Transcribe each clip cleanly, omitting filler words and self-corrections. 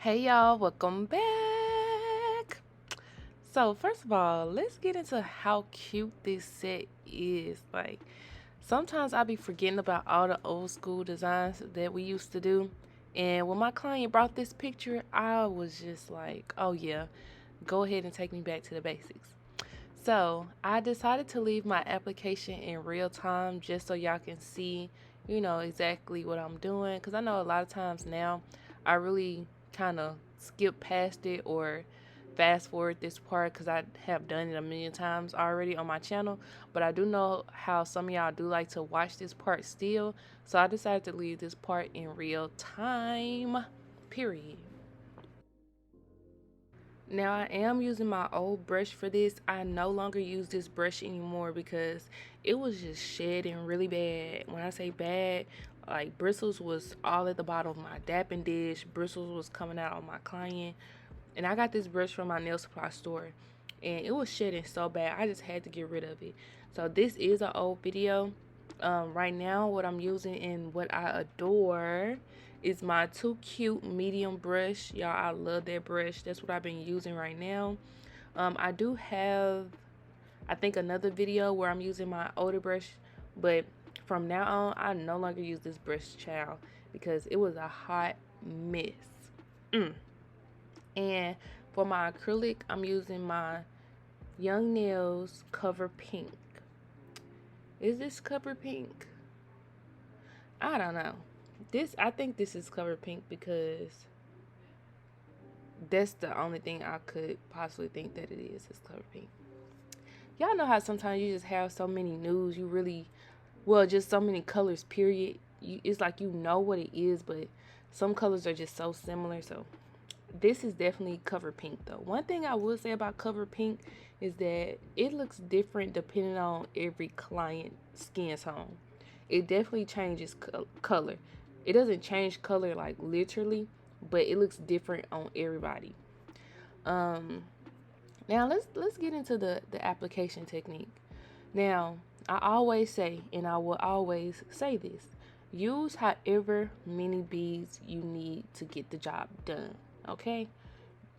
Hey y'all, welcome back. So first of all, let's get into how cute this set is. Like sometimes I be forgetting about all the old school designs that we used to do. And when my client brought this picture, I was just like, oh yeah, go ahead and take me back to the basics. So I decided to leave my application in real time just so y'all can see, exactly what I'm doing. Because I know a lot of times now I really kind of skip past it or fast forward this part because I have done it a million times already on my channel. But I do know how some of y'all do like to watch this part still. So I decided to leave this part in real time, period. Now I am using my old brush for this. I no longer use this brush anymore because it was just shedding really bad. When I say bad, like bristles was all at the bottom of my dapping dish. Bristles was coming out on my client. And I got this brush from my nail supply store. And it was shedding so bad. I just had to get rid of it. So this is an old video. Right now what I'm using and what I adore is my Too Cute medium brush. Y'all, I love that brush. That's what I've been using right now. I do have, I think, another video where I'm using my older brush, but from now on, I no longer use this brush, child, because it was a hot mess. And for my acrylic, I'm using my Young Nails Cover Pink. Is this Cover Pink? I don't know. I think this is Cover Pink because that's the only thing I could possibly think that it is Cover Pink. Y'all know how sometimes you just have so many nudes, you really, well, just so many colors, period. It's like you know what it is, but some colors are just so similar. So this is definitely Cover Pink though. One thing I will say about Cover Pink is that it looks different depending on every client skin tone. It definitely changes color. It doesn't change color like literally, but it looks different on everybody. Um, Now let's get into the application technique. Now, I always say, and I will always say this, use however many beads you need to get the job done. Okay?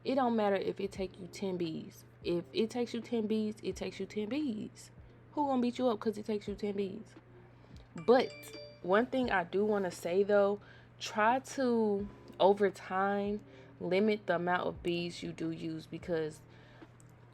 It don't matter if it take you 10 beads. If it takes you 10 beads, it takes you 10 beads. Who gonna beat you up because it takes you 10 beads? But one thing I do want to say though, try to over time limit the amount of beads you do use, because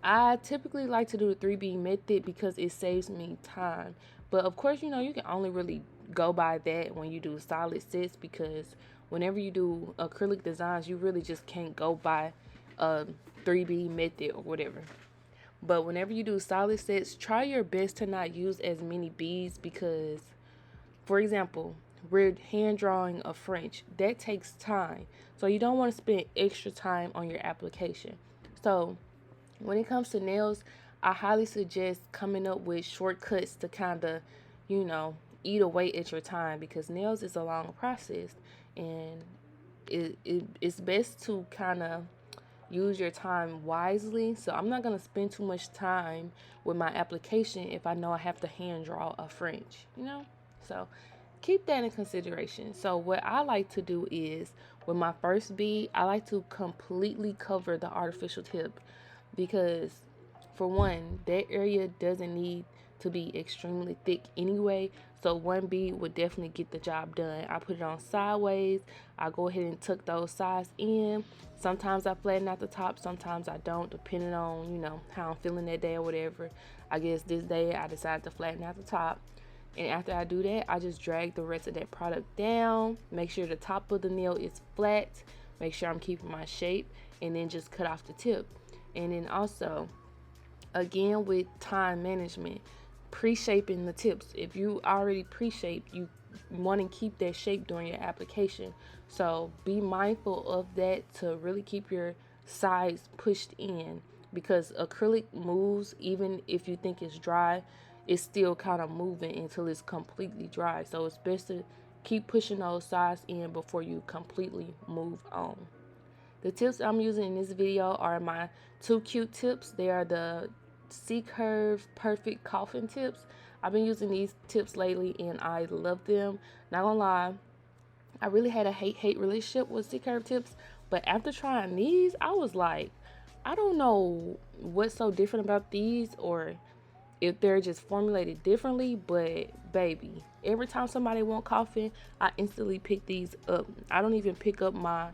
I typically like to do the 3B method because it saves me time. But of course, you can only really go by that when you do solid sets, because whenever you do acrylic designs, you really just can't go by a 3B method or whatever. But whenever you do solid sets, try your best to not use as many beads because, for example, we're hand drawing a French. That takes time. So you don't want to spend extra time on your application. So when it comes to nails, I highly suggest coming up with shortcuts to kind of, you know, eat away at your time, because nails is a long process, and it's best to kind of use your time wisely. So I'm not going to spend too much time with my application if I know I have to hand draw a French. So keep that in consideration. So what I like to do is, with my first bead, I like to completely cover the artificial tip, because for one, that area doesn't need to be extremely thick anyway, so one bead would definitely get the job done. I put it on sideways. I go ahead and tuck those sides in. Sometimes I flatten out the top, sometimes I don't, depending on how I'm feeling that day or whatever. I guess this day I decided to flatten out the top, and after I do that, I just drag the rest of that product down, make sure the top of the nail is flat, make sure I'm keeping my shape, and then just cut off the tip. And then also, again, with time management, pre-shaping the tips. If you already pre-shaped, you want to keep that shape during your application. So be mindful of that to really keep your sides pushed in, because acrylic moves even if you think it's dry. It's still kind of moving until it's completely dry. So it's best to keep pushing those sides in before you completely move on. The tips I'm using in this video are my Too Cute tips. They are the C-Curve Perfect Coffin tips. I've been using these tips lately and I love them. Not gonna lie, I really had a hate-hate relationship with C-Curve tips, But after trying these, I was like, I don't know what's so different about these, or if they're just formulated differently, but baby, every time somebody want coffee, I instantly pick these up. I don't even pick up my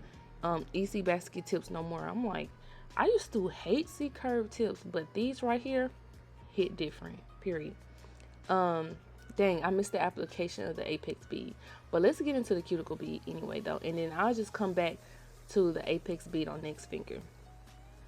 EC basket tips no more. I'm like, I used to hate C curve tips, but these right here hit different, period. Dang, I missed the application of the apex bead, but let's get into the cuticle bead anyway though, and then I'll just come back to the apex bead on next finger.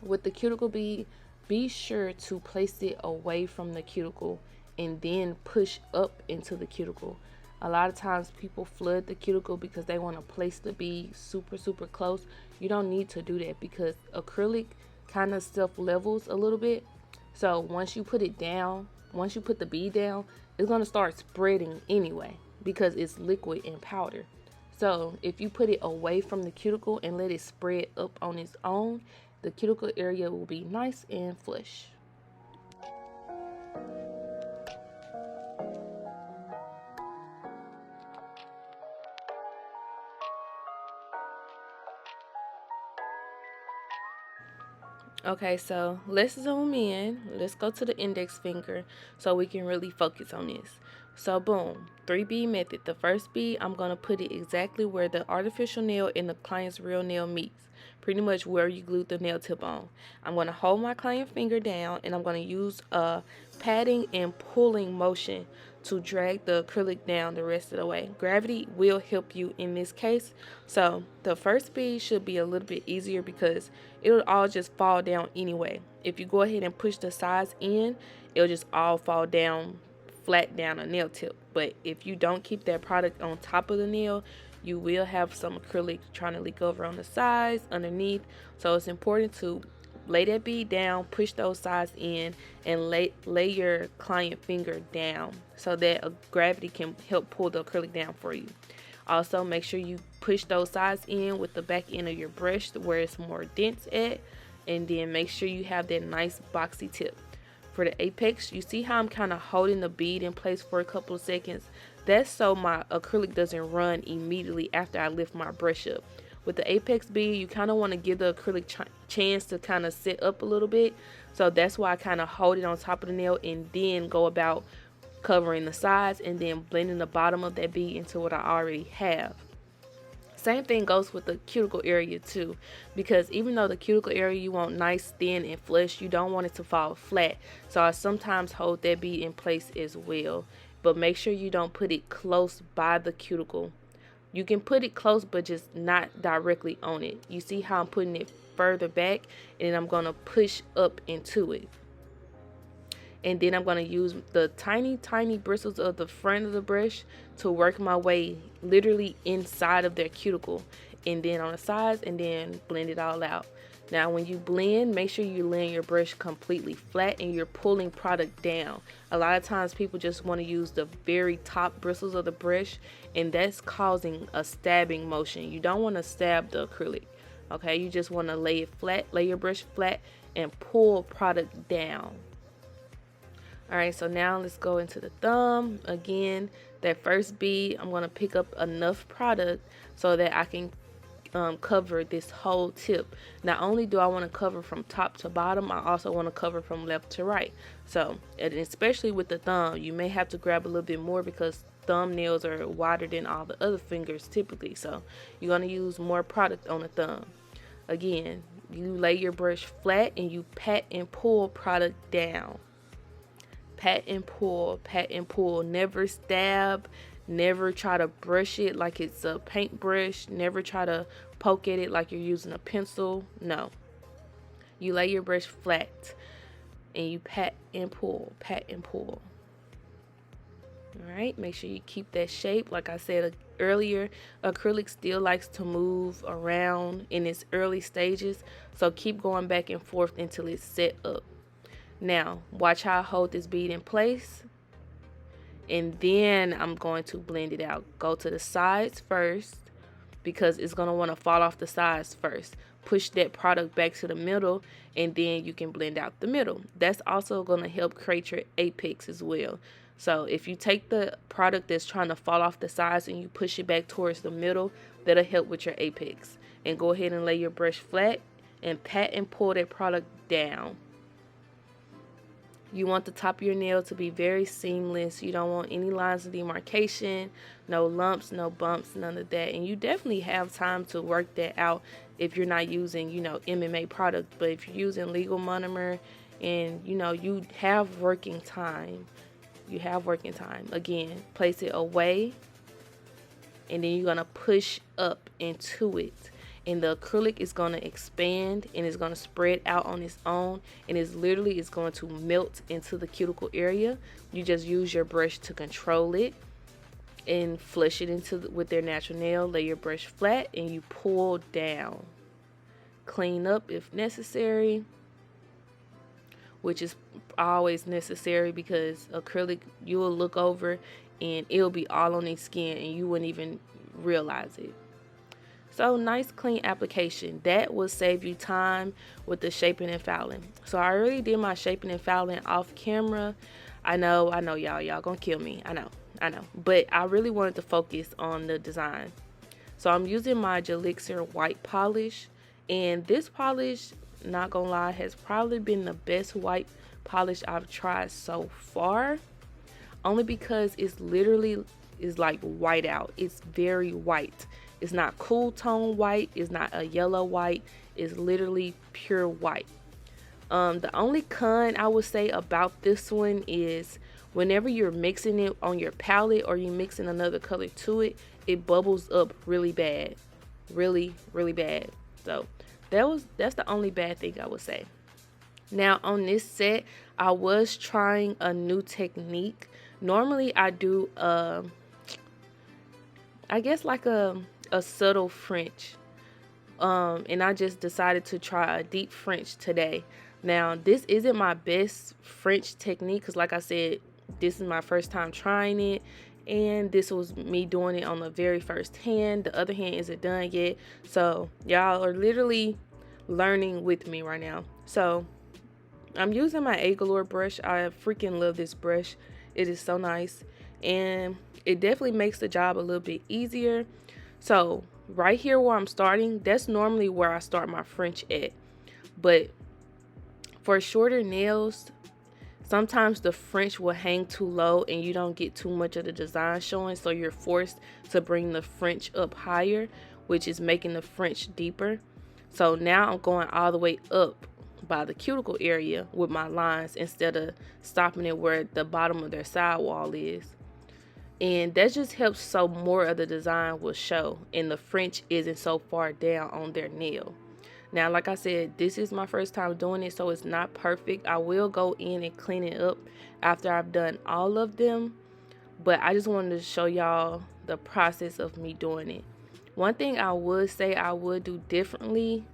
With the cuticle bead, be sure to place it away from the cuticle and then push up into the cuticle. A lot of times people flood the cuticle because they want to place the bead super close. You don't need to do that because acrylic kind of self levels a little bit. So once you put it down, once you put the bead down, it's going to start spreading anyway because it's liquid and powder. So if you put it away from the cuticle and let it spread up on its own, the cuticle area will be nice and flush. Okay, so let's zoom in. Let's go to the index finger so we can really focus on this. So boom, 3B method. The first bead, I'm going to put it exactly where the artificial nail and the client's real nail meets. Pretty much where you glued the nail tip on. I'm going to hold my client finger down and I'm going to use a patting and pulling motion to drag the acrylic down the rest of the way. Gravity will help you in this case. So the first bead should be a little bit easier because it'll all just fall down anyway. If you go ahead and push the sides in, it'll just all fall down flat down a nail tip. But if you don't keep that product on top of the nail, you will have some acrylic trying to leak over on the sides, underneath. So it's important to lay that bead down, push those sides in, and lay your client finger down so that gravity can help pull the acrylic down for you. Also, make sure you push those sides in with the back end of your brush where it's more dense at, and then make sure you have that nice boxy tip. For the apex, you see how I'm kind of holding the bead in place for a couple of seconds? That's so my acrylic doesn't run immediately after I lift my brush up. With the apex bead, you kind of want to give the acrylic chance to kind of sit up a little bit. So that's why I kind of hold it on top of the nail and then go about covering the sides and then blending the bottom of that bead into what I already have. Same thing goes with the cuticle area too, because even though the cuticle area you want nice, thin, and flush, you don't want it to fall flat. So I sometimes hold that bead in place as well. But make sure you don't put it close by the cuticle. You can put it close, but just not directly on it. You see how I'm putting it further back, and then I'm going to push up into it. And then I'm going to use the tiny bristles of the front of the brush to work my way literally inside of their cuticle, and then on the sides, and then blend it all out. Now when you blend, make sure you're laying your brush completely flat and you're pulling product down. A lot of times people just want to use the very top bristles of the brush, and that's causing a stabbing motion. You don't want to stab the acrylic, okay? You just want to lay it flat, lay your brush flat, and pull product down. Alright, so now let's go into the thumb. Again, that first bead, I'm going to pick up enough product so that I can cover this whole tip. Not only do I want to cover from top to bottom, I also want to cover from left to right. So, and especially with the thumb, you may have to grab a little bit more because thumbnails are wider than all the other fingers typically. So, you're going to use more product on the thumb. Again, you lay your brush flat and you pat and pull product down. Pat and pull, pat and pull. Never stab. Never try to brush it like it's a paintbrush. Never try to poke at it like you're using a pencil. No. You lay your brush flat and you pat and pull, pat and pull. Alright, make sure you keep that shape. Like I said earlier, acrylic still likes to move around in its early stages. So keep going back and forth until it's set up. Now, watch how I hold this bead in place. And then I'm going to blend it out. Go to the sides first because it's going to want to fall off the sides first. Push that product back to the middle and then you can blend out the middle. That's also going to help create your apex as well. So if you take the product that's trying to fall off the sides and you push it back towards the middle, that'll help with your apex. and go ahead and lay your brush flat and pat and pull that product down. You want the top of your nail to be very seamless. You don't want any lines of demarcation, no lumps, no bumps, none of that. And you definitely have time to work that out if you're not using, you know, MMA product. But if you're using legal monomer and, you know, you have working time. You have working time. Again, place it away and then you're going to push up into it. And the acrylic is going to expand and it's going to spread out on its own, and it's literally is going to melt into the cuticle area. You just use your brush to control it and flush it into with their natural nail. Lay your brush flat and you pull down. Clean up if necessary, which is always necessary because acrylic, you will look over and it'll be all on their skin and you wouldn't even realize it. So nice clean application. That will save you time with the shaping and filing. So I already did my shaping and filing off camera. I know y'all gonna kill me. I know. But I really wanted to focus on the design. So I'm using my Gelixir white polish. And this polish, not gonna lie, has probably been the best white polish I've tried so far. Only because it's literally is like white out. It's very white. It's not cool tone white. It's not a yellow white. It's literally pure white. The only con I would say about this one is whenever you're mixing it on your palette or you're mixing another color to it, it bubbles up really bad. Really, really bad. So that's the only bad thing I would say. Now on this set, I was trying a new technique. Normally I do I guess like a subtle French, and I just decided to try a deep French today. Now this isn't my best French technique because like I said, this is my first time trying it, and this was me doing it on the very first hand. The other hand isn't done yet, so y'all are literally learning with me right now. So I'm using my A-Galore brush. I freaking love this brush. It is so nice and it definitely makes the job a little bit easier. So right here where I'm starting, that's normally where I start my French at. But for shorter nails, sometimes the French will hang too low and you don't get too much of the design showing. So you're forced to bring the French up higher, which is making the French deeper. So now I'm going all the way up by the cuticle area with my lines instead of stopping it where the bottom of their sidewall is. And that just helps so more of the design will show and the French isn't so far down on their nail. Now like I said, this is my first time doing it, so it's not perfect. I will go in and clean it up after I've done all of them, but I just wanted to show y'all the process of me doing it. One thing I would say I would do differently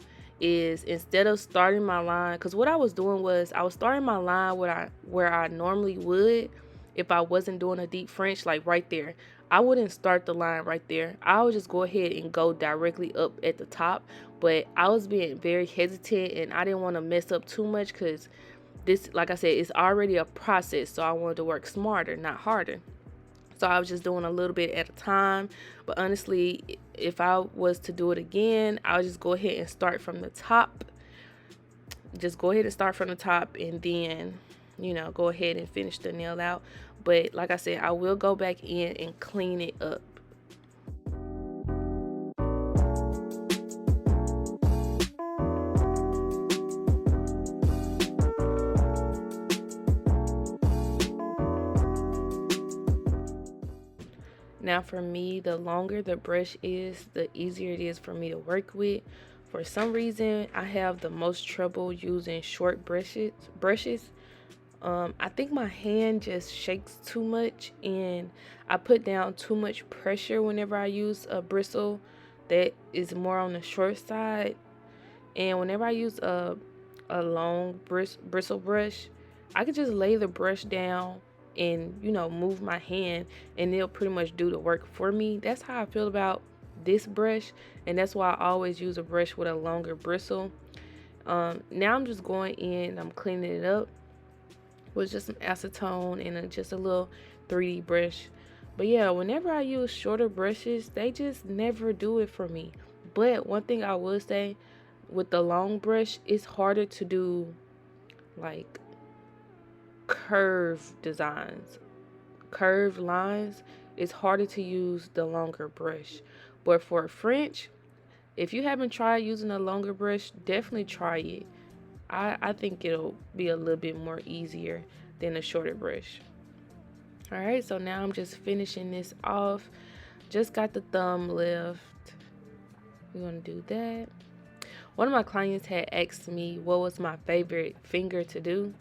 is instead of starting my line, because what I was doing was I was starting my line where I normally would if I wasn't doing a deep French, like right there. I wouldn't start the line right there. I would just go ahead and go directly up at the top. But I was being very hesitant and I didn't want to mess up too much because this, like I said, it's already a process. So I wanted to work smarter, not harder. So I was just doing a little bit at a time. But honestly, if I was to do it again, I would just go ahead and start from the top. Just go ahead and start from the top and then, you know, go ahead and finish the nail out. But like I said, I will go back in and clean it up. Now for me, the longer the brush is, the easier it is for me to work with. For some reason, I have the most trouble using short brushes. I think my hand just shakes too much and I put down too much pressure whenever I use a bristle that is more on the short side. And whenever I use a long bristle brush, I could just lay the brush down and, you know, move my hand and it'll pretty much do the work for me. That's how I feel about this brush, and that's why I always use a brush with a longer bristle. Now I'm just going in, I'm cleaning it up with just some acetone and just a little 3D brush. But yeah, whenever I use shorter brushes, they just never do it for me. But one thing I would say, with the long brush, it's harder to do like curved designs, curved lines. It's harder to use the longer brush. But for French, if you haven't tried using a longer brush, definitely try it. I think it'll be a little bit more easier than a shorter brush. Alright, so now I'm just finishing this off. Just got the thumb left. We're gonna do that. One of my clients had asked me what was my favorite finger to do,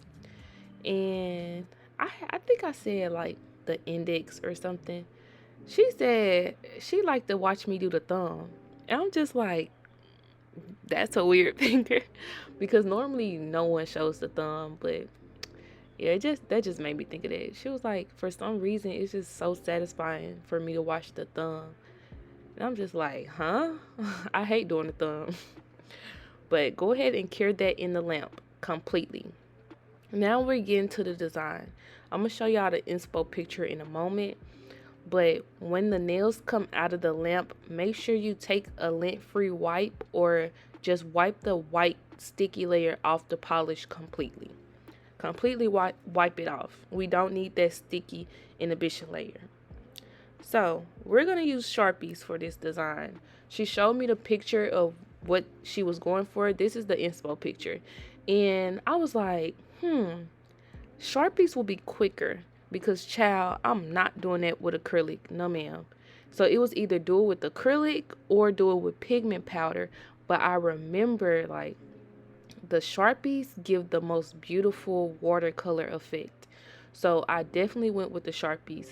and I think I said like the index or something. She said she liked to watch me do the thumb, and I'm just like, that's a weird finger because normally no one shows the thumb, but yeah, that just made me think of that. She was like, for some reason, it's just so satisfying for me to watch the thumb. And I'm just like, huh? I hate doing the thumb. But go ahead and cure that in the lamp completely. Now we're getting to the design. I'm going to show y'all the inspo picture in a moment. But when the nails come out of the lamp, make sure you take a lint-free wipe or just wipe the white sticky layer off the polish completely. Completely wipe it off. We don't need that sticky inhibition layer. So we're going to use Sharpies for this design. She showed me the picture of what she was going for. This is the inspo picture. And I was like, Sharpies will be quicker because, child, I'm not doing that with acrylic. No, ma'am. So it was either do it with acrylic or do it with pigment powder. But I remember, like, the Sharpies give the most beautiful watercolor effect. So I definitely went with the Sharpies.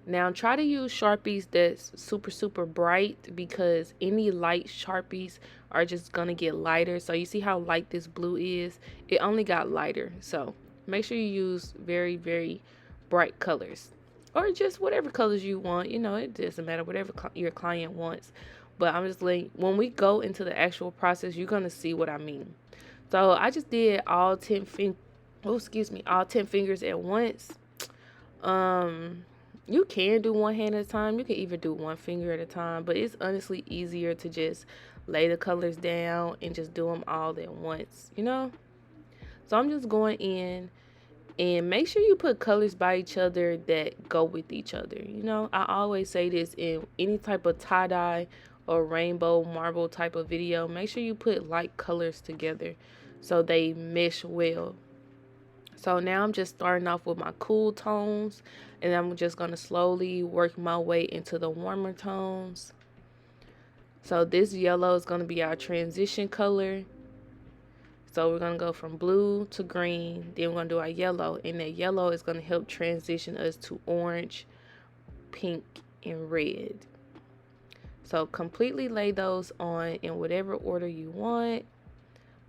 Now try to use Sharpies that's super bright, because any light Sharpies are just gonna get lighter. So you see how light this blue is? It only got lighter. So make sure you use very bright colors, or just whatever colors you want. You know, it doesn't matter, whatever your client wants. But I'm just letting, when we go into the actual process, you're gonna see what I mean. So I just did all 10 fingers at once. You can do one hand at a time. You can even do one finger at a time, but it's honestly easier to just lay the colors down and just do them all at once, you know? So I'm just going in, and make sure you put colors by each other that go with each other. You know, I always say this in any type of tie-dye or rainbow marble type of video. Make sure you put light colors together so they mesh well. So now I'm just starting off with my cool tones, and I'm just going to slowly work my way into the warmer tones. So this yellow is going to be our transition color. So we're going to go from blue to green, then we're going to do our yellow, and that yellow is going to help transition us to orange, pink, and red. So completely lay those on in whatever order you want,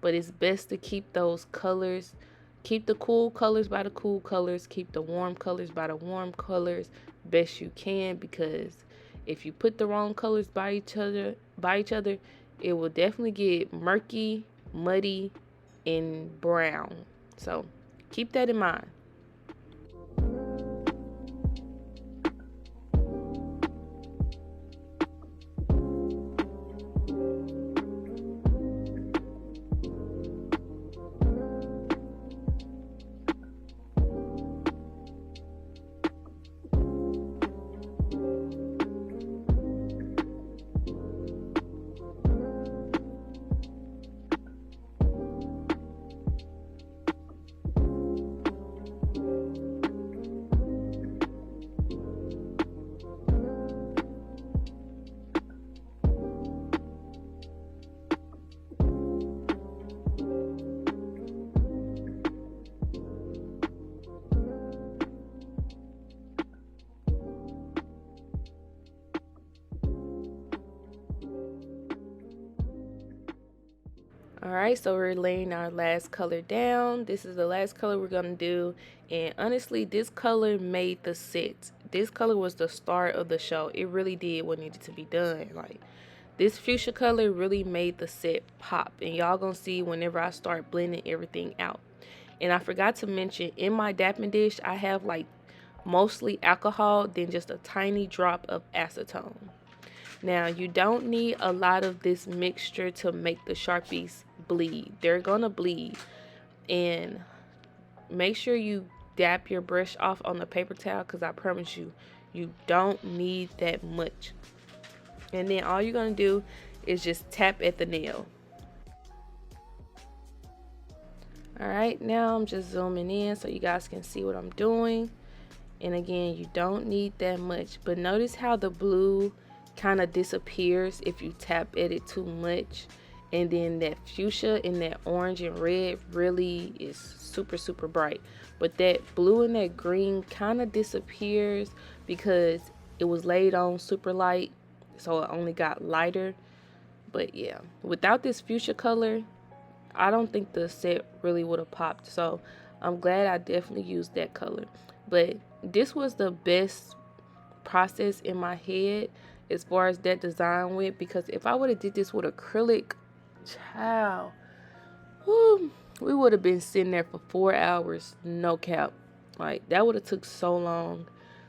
but it's best to keep those colors. Keep the cool colors by the cool colors. Keep the warm colors by the warm colors best you can, because if you put the wrong colors by each other, it will definitely get murky, muddy, and brown. So keep that in mind. Alright, so we're laying our last color down. This is the last color we're going to do. And honestly, this color made the set. This color was the start of the show. It really did what needed to be done. Like, this fuchsia color really made the set pop. And y'all going to see whenever I start blending everything out. And I forgot to mention, in my dapping dish, I have like mostly alcohol, then just a tiny drop of acetone. Now, you don't need a lot of this mixture to make the Sharpies bleed. They're gonna bleed. And make sure you dab your brush off on the paper towel, because I promise you, you don't need that much. And then all you're gonna do is just tap at the nail. Alright, now I'm just zooming in so you guys can see what I'm doing. And again, you don't need that much, but notice how the blue kind of disappears if you tap at it too much. And then that fuchsia and that orange and red really is super bright, but that blue and that green kind of disappears because it was laid on super light, so it only got lighter. But yeah, without this fuchsia color, I don't think the set really would have popped. So I'm glad I definitely used that color. But this was the best process in my head as far as that design went, because if I would have did this with acrylic, child, whoo, we would have been sitting there for 4 hours, no cap. Like, that would have took so long.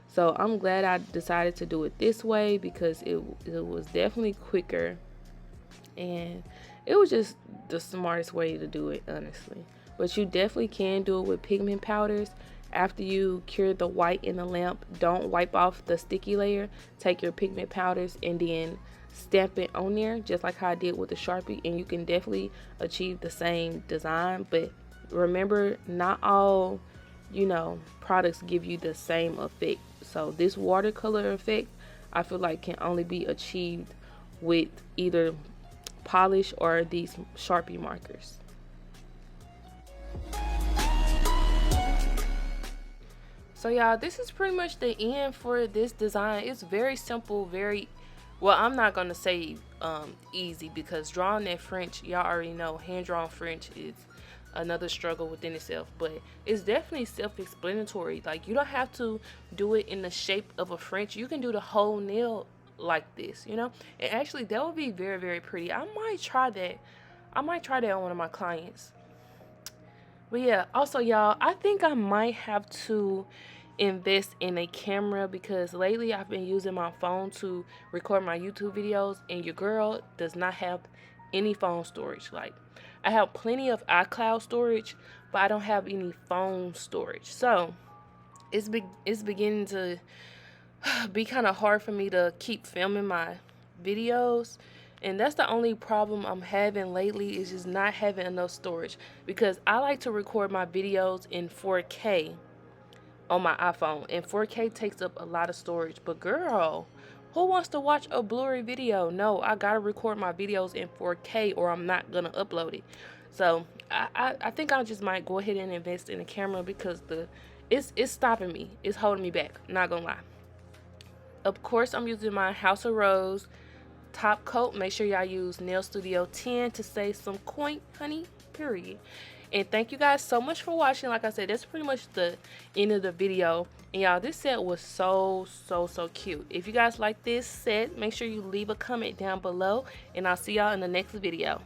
So I'm glad I decided to do it this way, because it was definitely quicker, and it was just the smartest way to do it, honestly. But you definitely can do it with pigment powders. After you cure the white in the lamp, don't wipe off the sticky layer. Take your pigment powders and then stamp it on there, just like how I did with the Sharpie, and you can definitely achieve the same design. But remember, not all, you know, products give you the same effect. So this watercolor effect, I feel like, can only be achieved with either polish or these Sharpie markers. So y'all, this is pretty much the end for this design. It's very simple, very, well, I'm not gonna say easy, because drawing that French, y'all already know, hand drawn French is another struggle within itself, but it's definitely self-explanatory. Like, you don't have to do it in the shape of a French. You can do the whole nail like this, you know, and actually that would be very pretty. I might try that on one of my clients. But yeah, also y'all, I think I might have to invest in a camera, because lately I've been using my phone to record my YouTube videos, and your girl does not have any phone storage. Like, I have plenty of iCloud storage, but I don't have any phone storage. So it's beginning to be kind of hard for me to keep filming my videos, and that's the only problem I'm having lately, is just not having enough storage, because I like to record my videos in 4K on my iPhone, and 4K takes up a lot of storage. But girl, who wants to watch a blurry video? No, I gotta record my videos in 4K or I'm not gonna upload it. So I think I just might go ahead and invest in a camera, because it's stopping me, it's holding me back, not gonna lie. Of course, I'm using my House of Rose top coat. Make sure y'all use Nail Studio 10 to save some coin, honey, period. And thank you guys so much for watching. Like I said, that's pretty much the end of the video. And y'all, this set was so cute. If you guys like this set, make sure you leave a comment down below, and I'll see y'all in the next video.